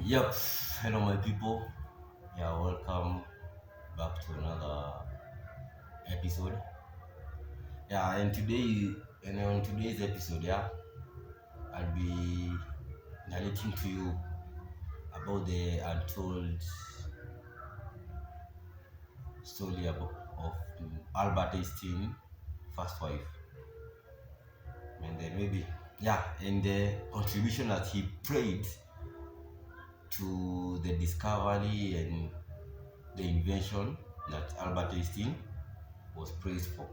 Yep, hello my people. Yeah, welcome back to another episode. Yeah, and on today's episode, I'll be narrating to you about the untold story of Albert Einstein, first wife, and then and the contribution that he played to the discovery and the invention that Albert Einstein was praised for.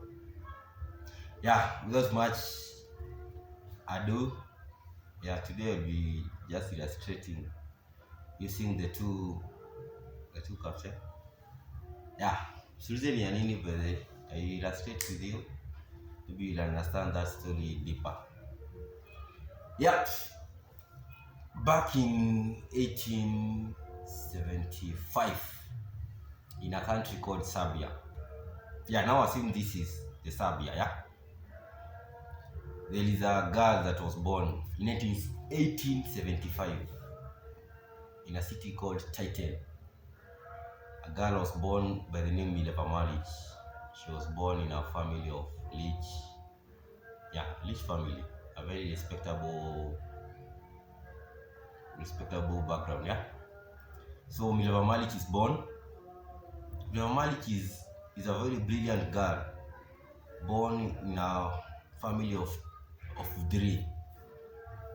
Yeah, without much ado, today I'll be just illustrating using the two caption. Yeah, Susan Yanini, but I illustrate with you. Maybe you'll understand that story deeper. Yeah, back in 1875 in a country called Serbia. Yeah, now assume this is the Serbia, yeah. There is a girl that was born in 1875 in a city called Titan. A girl was born by the name Mileva Malic. She was born in a family of Leach family, a very respectable background, yeah. So Mileva Malic is born. Mileva Malic is a very brilliant girl, born in a family of three.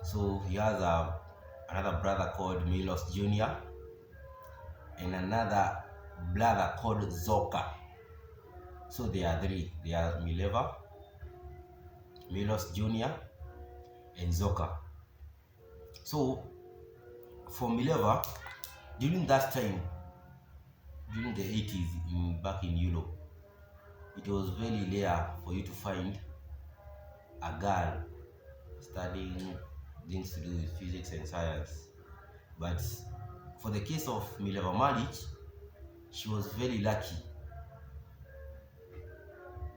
So he has another brother called Milos Jr. and another brother called Zoka. So they are three. They are Mileva, Milos Jr. and Zoka. So for Mileva, during that time, during the 80s back in Europe, it was very rare for you to find a girl studying things to do with physics and science. But for the case of Mileva Malic, she was very lucky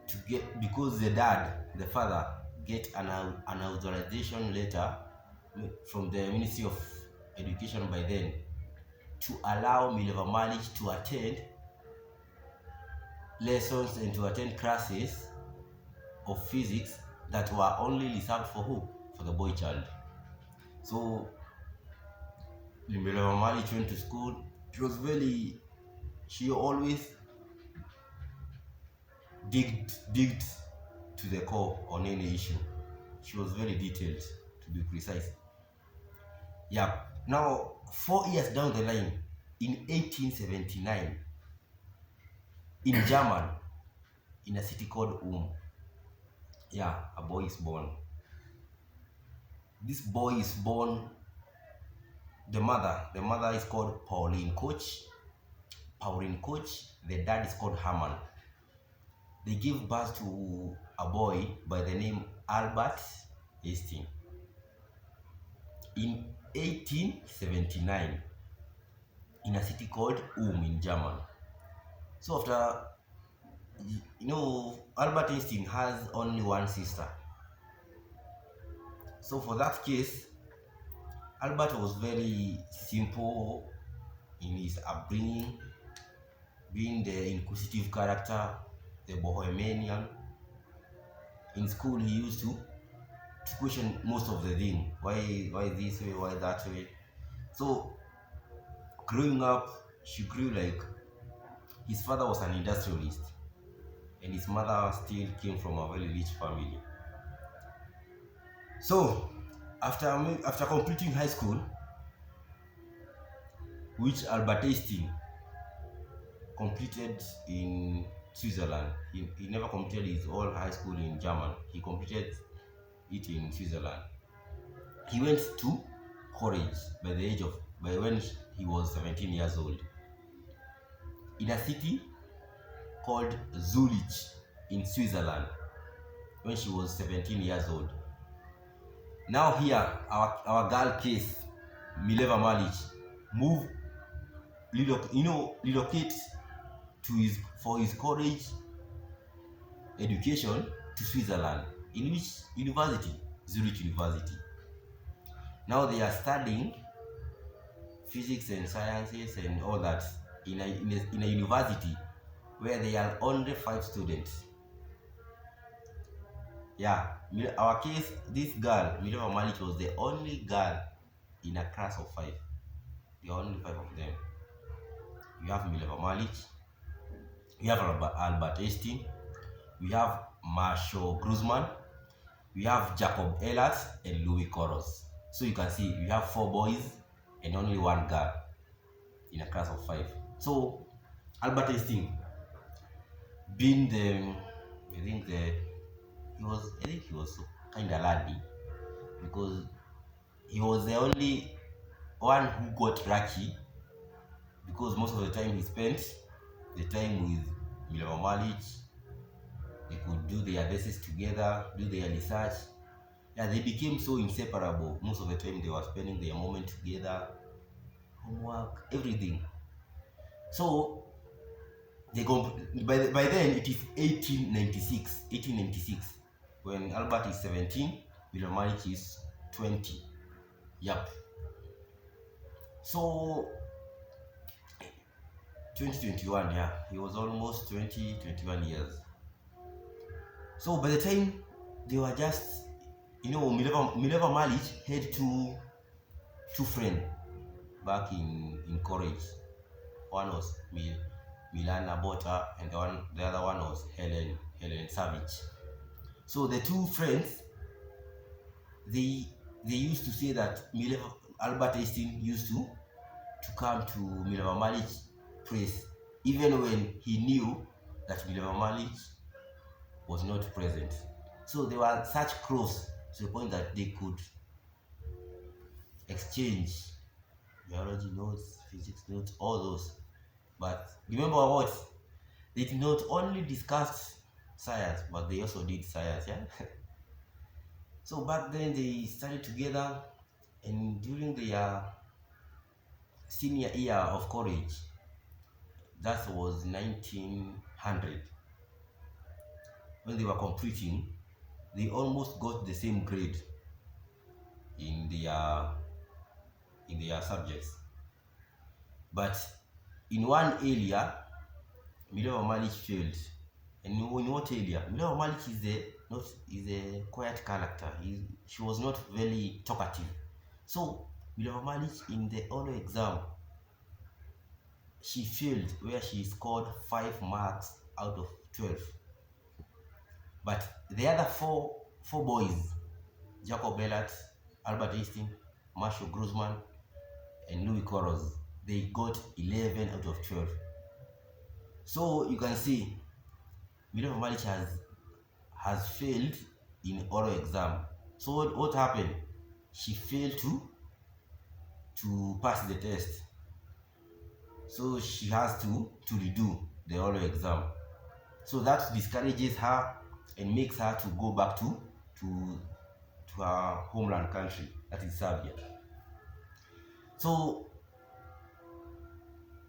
to get, because the father, get an authorization letter from the Ministry of Education by then to allow Mileva Malic to attend lessons and to attend classes of physics that were only reserved for who? For the boy child. So Mileva Malic went to school. She always digged to the core on any issue. She was very detailed, to be precise. Yeah. Now, 4 years down the line, in 1879, in Germany, in a city called a boy is born. This boy is born. The mother is called Pauline Koch. The dad is called Hermann. They give birth to a boy by the name Albert Einstein in 1879 in a city called in Germany. So after, Albert Einstein has only one sister. So for that case, Albert was very simple in his upbringing, being the inquisitive character, the bohemian. In school, he used to question most of the thing. Why this way? Why that way? So growing up, she grew like his father was an industrialist, and his mother still came from a very rich family. So after completing high school, which Albert Einstein completed in Switzerland. He never completed his whole high school in Germany. He completed it in Switzerland. He went to college by when he was 17 years old in a city called Zurich in Switzerland when she was 17 years old. Now here, our girl case, Mileva Malic, relocate for his college education to Switzerland. In which university? Zurich University. Now they are studying physics and sciences and all that in a university where there are only 5 students. Yeah, our case, this girl, Mileva Malik, was the only girl in a class of 5. There are only 5 of them. You have Mileva Malik, we have Albert Einstein, we have Marshall Grossman, we have Jacob Ehlert and Louis Koros. So you can see we have 4 boys and only 1 girl in a class of 5. So Albert Einstein, being I think he was kind of lucky because he was the only one who got lucky, because most of the time he spent the time with Mileva Malik. They could do their thesis together, do their research. Yeah, they became so inseparable. Most of the time they were spending their moment together, homework, everything. So they go by then it is 1896 when Albert is 17, Mileva Malik is 20. Yep. So 2021, yeah, he was almost 21 years. So by the time they were just, Mileva Malik had two friends back in college. One was Milana Bota and the other one was Helen Savage. So the 2 friends, they used to say that Albert Einstein used to come to Mileva Malik's place even when he knew that Mileva Malik was not present. So they were such close to the point that they could exchange biology notes, physics notes, all those. But remember what? They did not only discuss science, but they also did science, yeah? So back then they studied together, and during their senior year of college, that was 1900, when they were completing, they almost got the same grade in their subjects. But in one area, Mileva Malik failed. And in what area? Mileva Malik is a quiet character. She was not very talkative. So Mileva Malik, in the oral exam, she failed, where she scored 5 marks out of 12. But the other four boys, Jacob Ehlert, Albert Einstein, Marshall Grossman, and Louis Koros, they got 11 out of 12. So you can see Mileva Malik has failed in oral exam. So what happened? She failed to pass the test. So she has to redo the oral exam. So that discourages her and makes her to go back to her homeland country, that is Serbia. So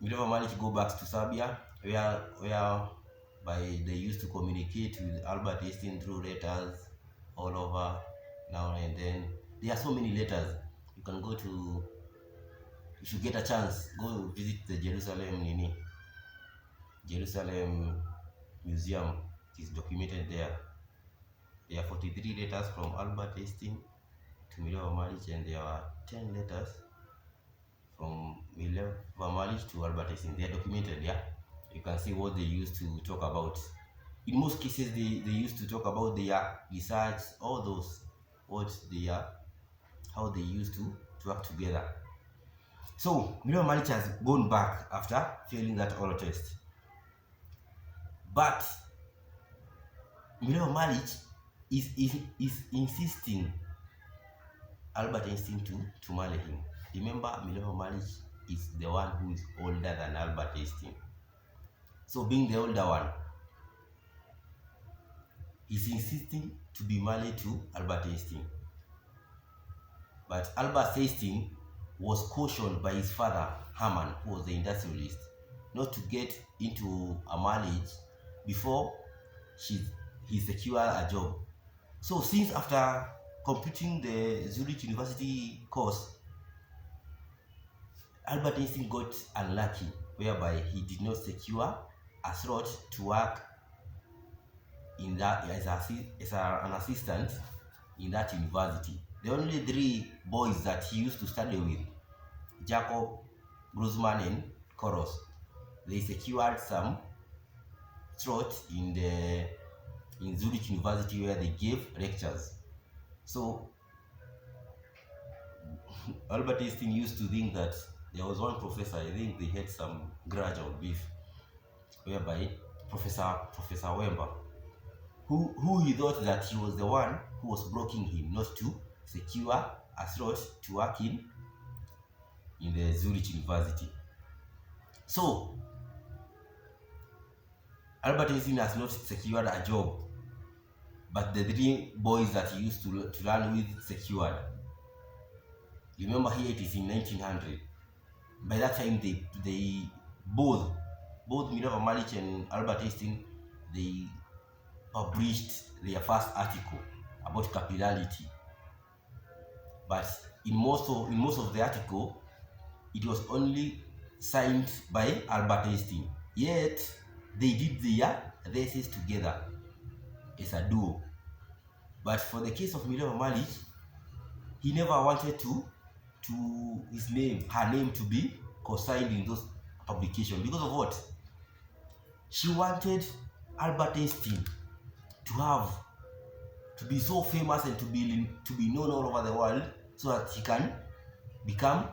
Mileva Malik go back to Serbia, where they used to communicate with Albert Einstein through letters all over now and then. There are so many letters. You can go to, if you get a chance, go visit the Jerusalem Museum. It is documented there. There are 43 letters from Albert Einstein to Mileva Malik, and there are 10 letters from Mileva Malik to Albert Einstein. They are documented, yeah. You can see what they used to talk about. In most cases, they used to talk about their research, all those, how they used to work together. So Mileva Malik has gone back after failing that oral test. But Mileva Malik is insisting Albert Einstein to marry him. Remember, Mileva Malik is the one who is older than Albert Einstein. So being the older one, he's insisting to be married to Albert Einstein. But Albert Einstein was cautioned by his father, Hermann, who was the industrialist, not to get into a marriage before he secured a job. So since after completing the Zurich University course, Albert Einstein got unlucky, whereby he did not secure a slot to work in that as an assistant in that university. The only three boys that he used to study with, Jacob, Grossman, and Koch, they secured some slots in Zurich University where they gave lectures. So Albert Einstein used to think that there was one professor, I think they had some grudge or beef, whereby Professor Wember, who he thought that he was the one who was blocking him not to secure a slot to work in the Zurich University. So Albert Einstein has not secured a job, but the three boys that he used to learn with secured. Remember, here it is in 1900. By that time, they both Minerva Malic and Albert Einstein, they published their first article about capillarity. But in most of the article, it was only signed by Albert Einstein. Yet they did their thesis together as a duo. But for the case of Minerva Malic, he never wanted her name to be co-signed in those publications. Because of what? She wanted Albert Einstein to be so famous and to be known all over the world, so that he can become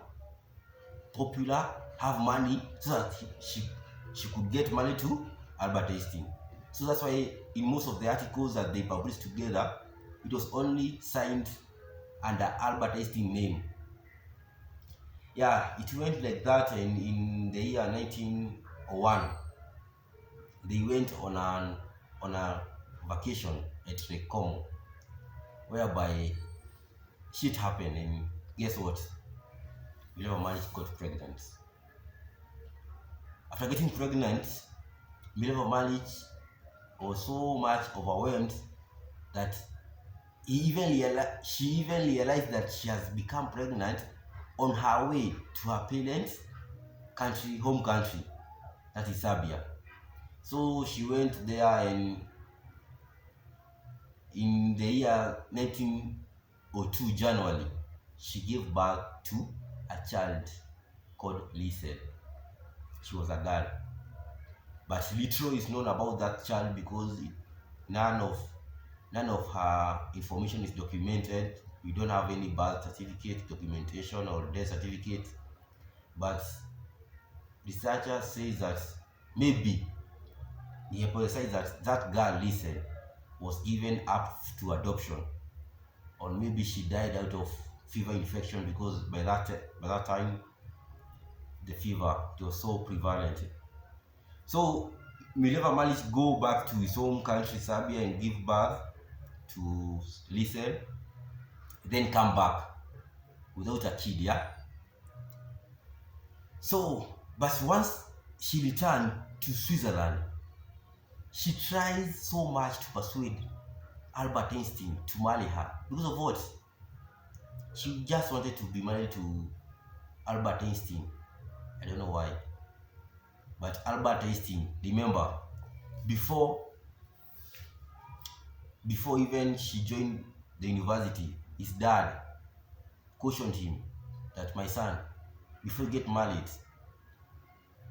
popular, have money, so that she could get money to Albert Einstein. So that's why in most of the articles that they published together, it was only signed under Albert Einstein name. Yeah, it went like that, and in the year 1901, they went on a vacation at Lake Como, whereby shit happened, and guess what? Minerva Malic got pregnant. After getting pregnant, Minerva Malic was so much overwhelmed that she even realized that she has become pregnant on her way to her parents' home country, that is Serbia. So she went there, and in the year 1902 January, she gave birth to a child called Liesel. She was a girl, but little is known about that child because none of her information is documented. We don't have any birth certificate documentation or death certificate, but researchers say that maybe they hypothesize that girl Liesel was given up to adoption, or maybe she died out of fever infection, because by that time the fever was so prevalent. So Minerva Malic go back to his home country Serbia and give birth to Liesel, then come back without a kid. Yeah. So, but once she returned to Switzerland, she tries so much to persuade Albert Einstein to marry her. Because of what? She just wanted to be married to Albert Einstein. I don't know why. But Albert Einstein, remember, before even she joined the university, his dad cautioned him that, my son, before you get married,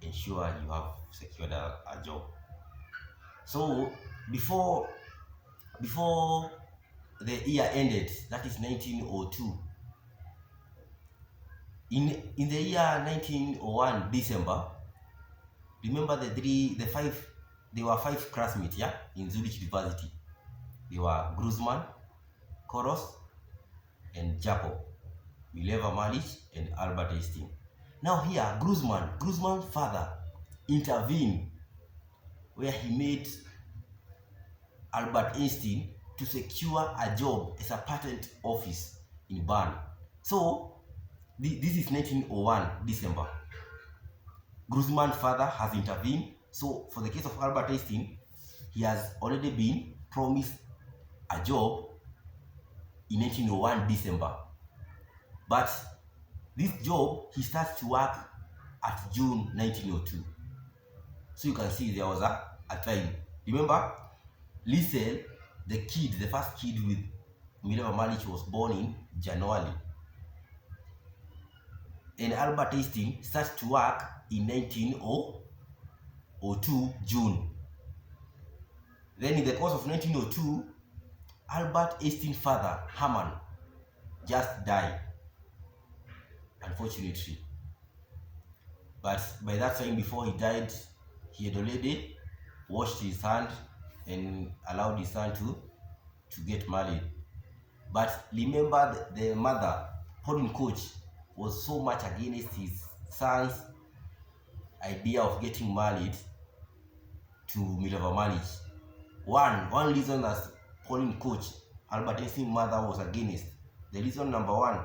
ensure you have secured a job. So before the year ended, that is 1902, in the year 1901 December, remember they were five classmates, yeah, in Zurich University. They were Grossman, Koch, and Jacob, Minerva Malic, and Albert Einstein. Now here, Grossman's father intervened, where he made Albert Einstein to secure a job as a patent office in Bern. So this is 1901 December. Grossman's father has intervened. So for the case of Albert Einstein, he has already been promised a job in 1901 December. But This job, he starts to work at June 1902. So you can see there was a time. Remember, Liesel, the first kid with Minerva Malich, was born in January. And Albert Eistein starts to work in 1902, June. Then in the course of 1902, Albert Eistein's father, Hermann, just died, unfortunately. But by that time, before he died, he had already washed his hand and allowed his son to get married. But remember, the mother, Pauline Koch, was so much against his son's idea of getting married to Minerva Malich. One reason that Pauline Koch, Albert Einstein's mother, was against, the reason number one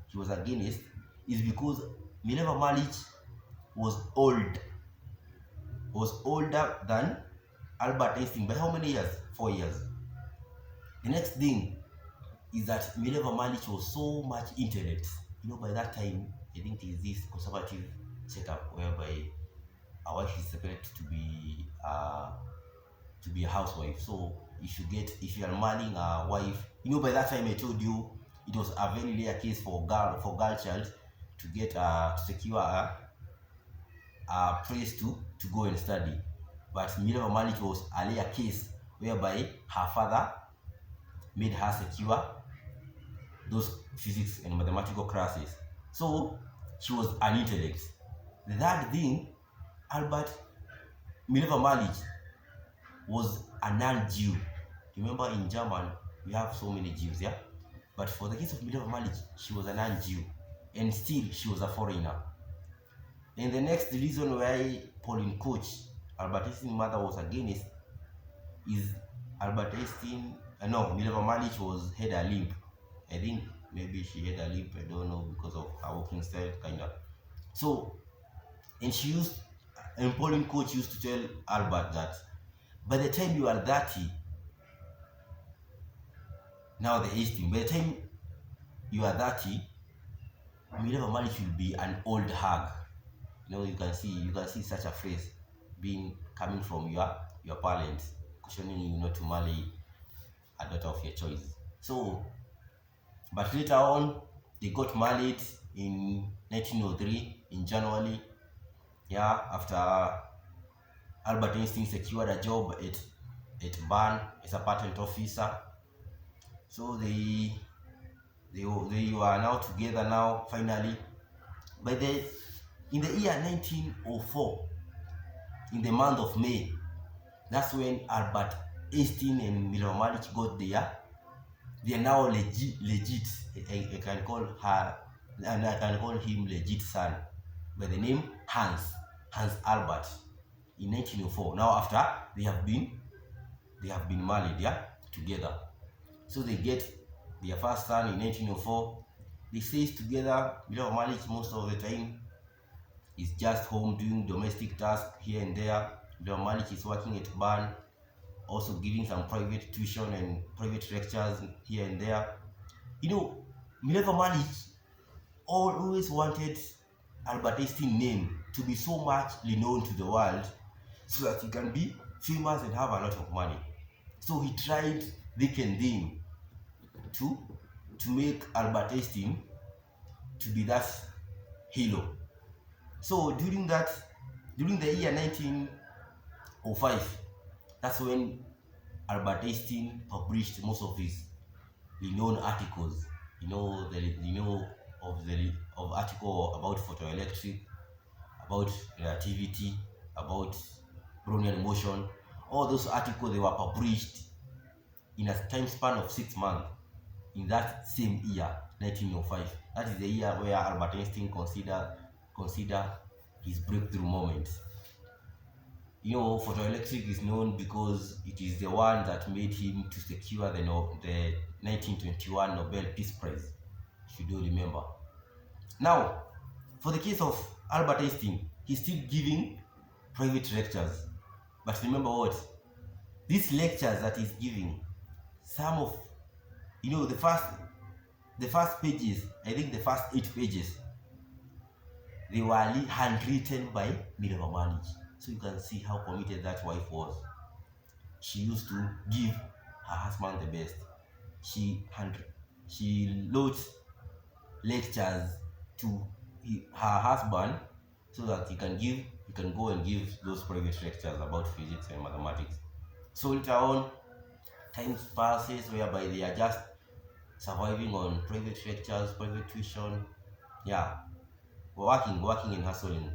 he was against, is because Minerva Malich was older than Albert Einstein by how many years? 4 years. The next thing is that Minerva Malich was so much intellect. By that time, I think it is this conservative setup whereby a wife is separated to be a housewife. So if you are marrying a wife, by that time I told you it was a very rare case for girl child to get to secure a place to go and study. But Minerva Malich was a rare case whereby her father made her secure those physics and mathematical classes. So she was an intellect. The third thing, Minerva Malich was a non-Jew. Remember, in German we have so many Jews, yeah? But for the case of Minerva Malich, she was a non-Jew, and still she was a foreigner. And the next reason why Pauline Koch, Albert Einstein's mother, was against is Minerva Malich had a limp. I think maybe she had a limp, I don't know, because of her walking style, kinda. So, and Pauline Koch used to tell Albert that by the time you are 30, now the Eistein, by the time you are 30, Minerva Malich will be an old HAG. You can see such a phrase coming from your parents, cautioning you not to marry a daughter of your choice. So, but later on, they got married in 1903 in January. Yeah, after Albert Einstein secured a job at Bern as a patent officer. So they were now together now, finally. In the year 1904, in the month of May, that's when Albert Einstein and Minerva Malich got there. They are now legit. I can call him legit son by the name Hans Albert in 1904. Now after they have been married, yeah, together. So they get their first son in 1904. They stay together. Minerva Malich most of the time is just home doing domestic tasks here and there. Minerva Malich is working at Bern, also giving some private tuition and private lectures here and there. Minerva Malich always wanted Albert Einstein's name to be so much renowned to the world so that he can be famous and have a lot of money. So he tried thick and thin to make Albert Einstein to be that hero. So during the year 1905, that's when Albert Einstein published most of his renowned articles. Of article about photoelectric, about relativity, about Brownian motion. All those articles, they were published in a time span of 6 months in that same year, 1905. That is the year where Albert Einstein consider his breakthrough moment. Photoelectric is known because it is the one that made him to secure the 1921 Nobel Peace Prize, if you do remember. Now, for the case of Albert Einstein, he's still giving private lectures. But remember what? These lectures that he's giving, some of, the first pages, I think the first 8 pages, they were handwritten by Mileva Malik. So you can see how committed that wife was. She used to give her husband the best. She wrote lectures to her husband so that he can go and give those private lectures about physics and mathematics. So later on, time passes whereby they are just surviving on private lectures, private tuition, yeah, working and hustling.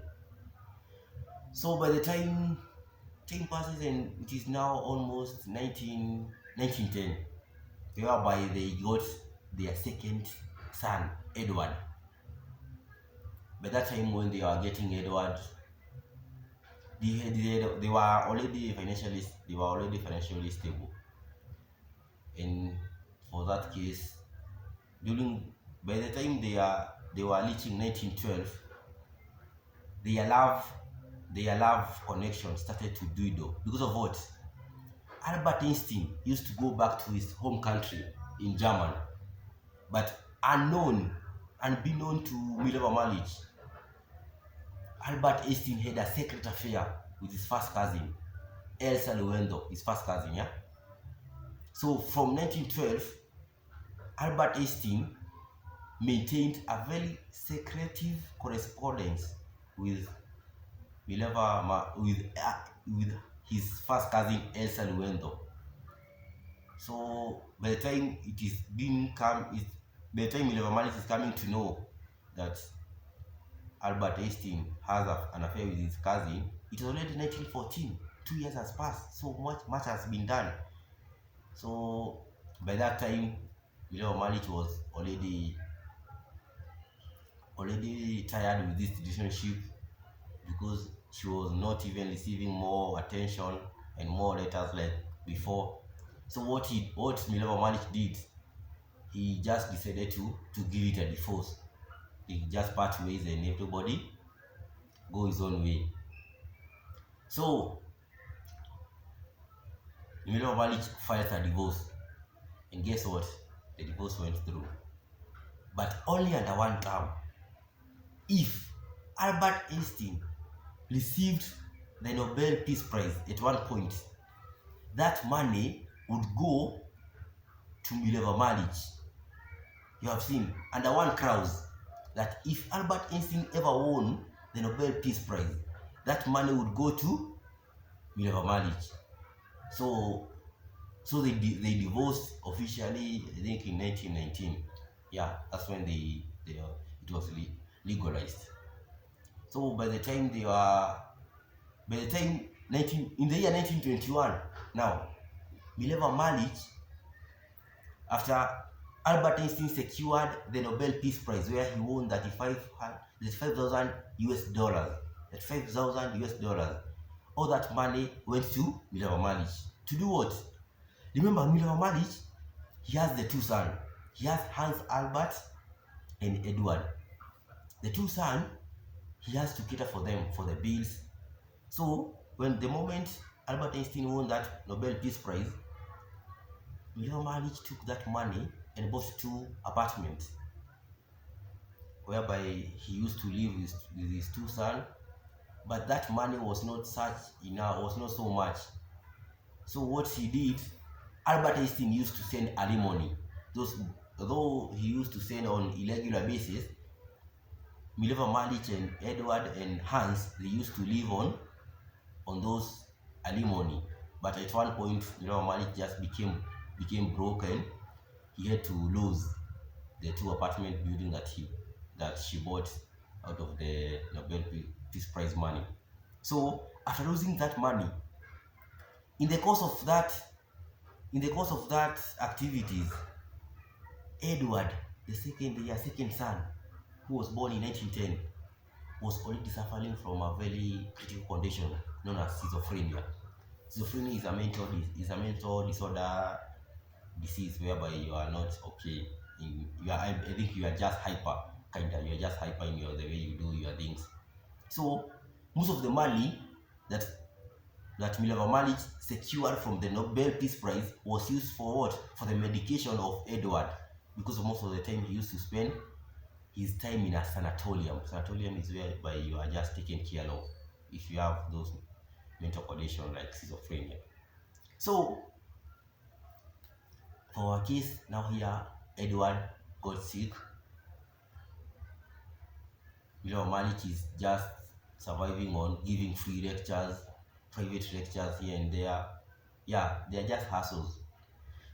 So by the time passes and it is now almost 1910, whereby they got their second son, Edward. By that time when they were getting Edward, they were already financially stable. And for that case, by the time they were reaching 1912, their love connection started to dwindle. Because of what? Albert Einstein used to go back to his home country in Germany, but unbeknown to Mileva Malik, Albert Einstein had a secret affair with his first cousin, Elsa Luendo, his first cousin, yeah? So from 1912, Albert Einstein maintained a very secretive correspondence with his first cousin, Elsa Luendo. So by the time Mileva Malik is coming to know that Albert Einstein has an affair with his cousin, it was already 1914. 2 years has passed, so much has been done. So by that time, Mileva Malik was already tired with this relationship, because she was not even receiving more attention and more letters like before. So what Mileva Malik did, he just decided to give it a divorce. He just part ways and everybody go his own way. So Mileva Malik filed a divorce, and guess what? The divorce went through, but only under one term. If Albert Einstein received the Nobel Peace Prize at one point, that money would go to Mileva Malik. You have seen under one clause that if Albert Einstein ever won the Nobel Peace Prize, that money would go to Mileva Malik. So they divorced officially, I think in 1919. Yeah, that's when it was legalized. So by the time in the year 1921, now Mileva Malik, after Albert Einstein secured the Nobel Peace Prize, where he won $35,000 US, all that money went to Mileva Malik. To do what? Remember, Mileva Malik, he has the two sons. He has Hans Albert and Edward. The two sons, he has to cater for them, for the bills. So when the moment Albert Einstein won that Nobel Peace Prize, Mileva Malik took that money and bought 2 apartments, whereby he used to live with his two sons. But that money was not so much. So what he did, Albert Einstein used to send alimony. Though he used to send on irregular basis, Mileva Malik and Edward and Hans, they used to live on those alimony. But at one point, Mileva Malik just became broken. He had to lose the 2 apartment building that she bought out of the Nobel Peace Prize money. So after losing that money, in the course of that activities, Edward, their second son, who was born in 1910, was already suffering from a very critical condition known as schizophrenia. Schizophrenia is a mental disorder disease whereby you are not okay. I think you are just hyper, you are just hyper in the way you do your things. So most of the money that Mileva Malik secured from the Nobel Peace Prize was used for what? For the medication of Edward, because most of the time he used to spend his time in a sanatorium. Sanatorium is whereby you are just taken care of if you have those mental conditions like schizophrenia. So for our case now here, Edward got sick. Malik is just surviving on giving free lectures, private lectures here and there. Yeah, they are just hassles.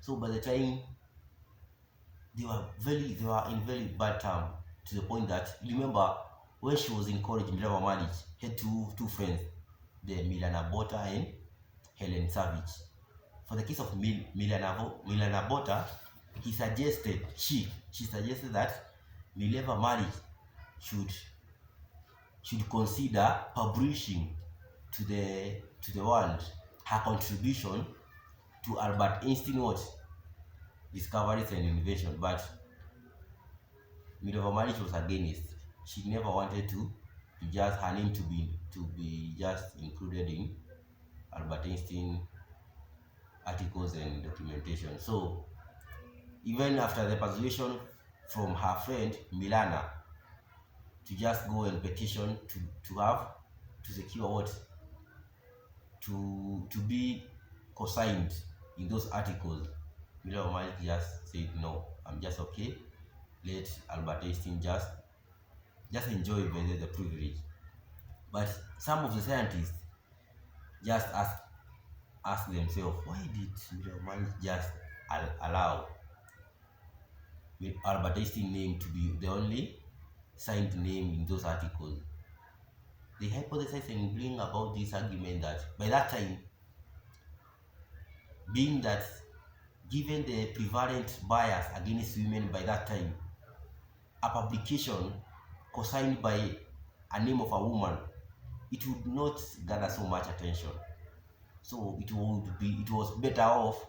So by the time they were in very bad term, to the point that, remember when she was in college, Malik had two friends, the Milana Bota and Helen Savage. For the case of Milana Bota, she suggested that Malik should consider publishing to the world her contribution to Albert Einstein discoveries and innovation. But Malik was against. She never wanted to just her name to be just included in Albert Einstein articles and documentation. So even after the persuasion from her friend Milana to just go and petition to secure to be co-signed in those articles, Malik just said, no, I'm just okay. Let Albert Einstein just enjoy the privilege. But some of the scientists just ask themselves, why did Malik just allow Albert Einstein name to be the only signed name in those articles? They hypothesize and bring about this argument that by that time, being that given the prevalent bias against women by that time, a publication co-signed by a name of a woman, it would not gather so much attention. So it was better off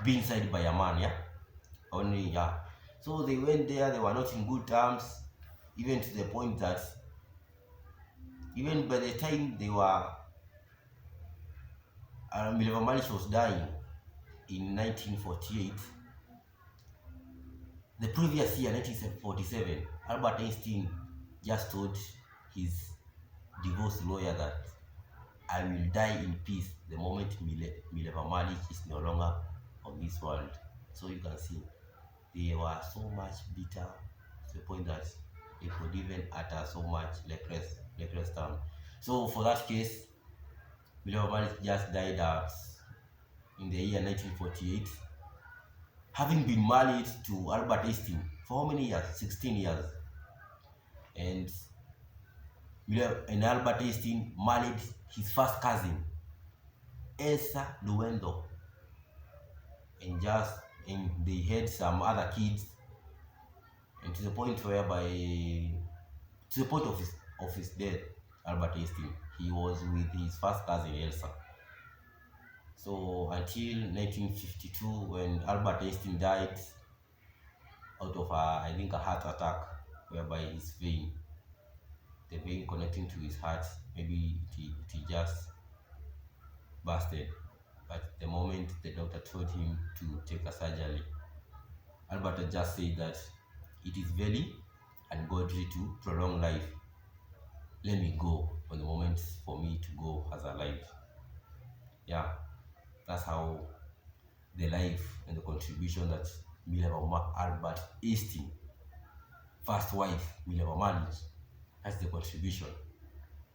being signed by a man, yeah. Only, yeah. So they went there, they were not in good terms, even to the point that even by the time they were Malik was dying in 1948. The previous year, 1947, Albert Einstein just told his divorce lawyer that I will die in peace the moment Malik is no longer on this world. So you can see they were so much bitter to the point that they could even utter so much reckless term. So for that case, Malik just died in the year 1948, having been married to Albert Einstein for how many years? 16 years. And Albert Einstein married his first cousin, Elsa Luendo, and they had some other kids, and to the point of his death, Albert Einstein, he was with his first cousin Elsa. So until 1952, when Albert Einstein died out of I think a heart attack, whereby the vein connecting to his heart, maybe it just busted. But the moment the doctor told him to take a surgery, Albert just said that it is very ungodly to prolong life. Let me go on the moment for me to go as alive. Yeah, that's how the life and the contribution that Albert Einstein, first wife Malik, that's the contribution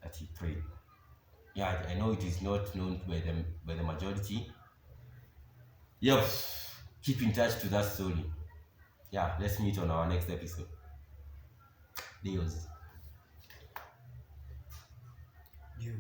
that he played. Yeah, I know it is not known by the majority. Yep, keep in touch to that story. Yeah, let's meet on our next episode. Deals. You.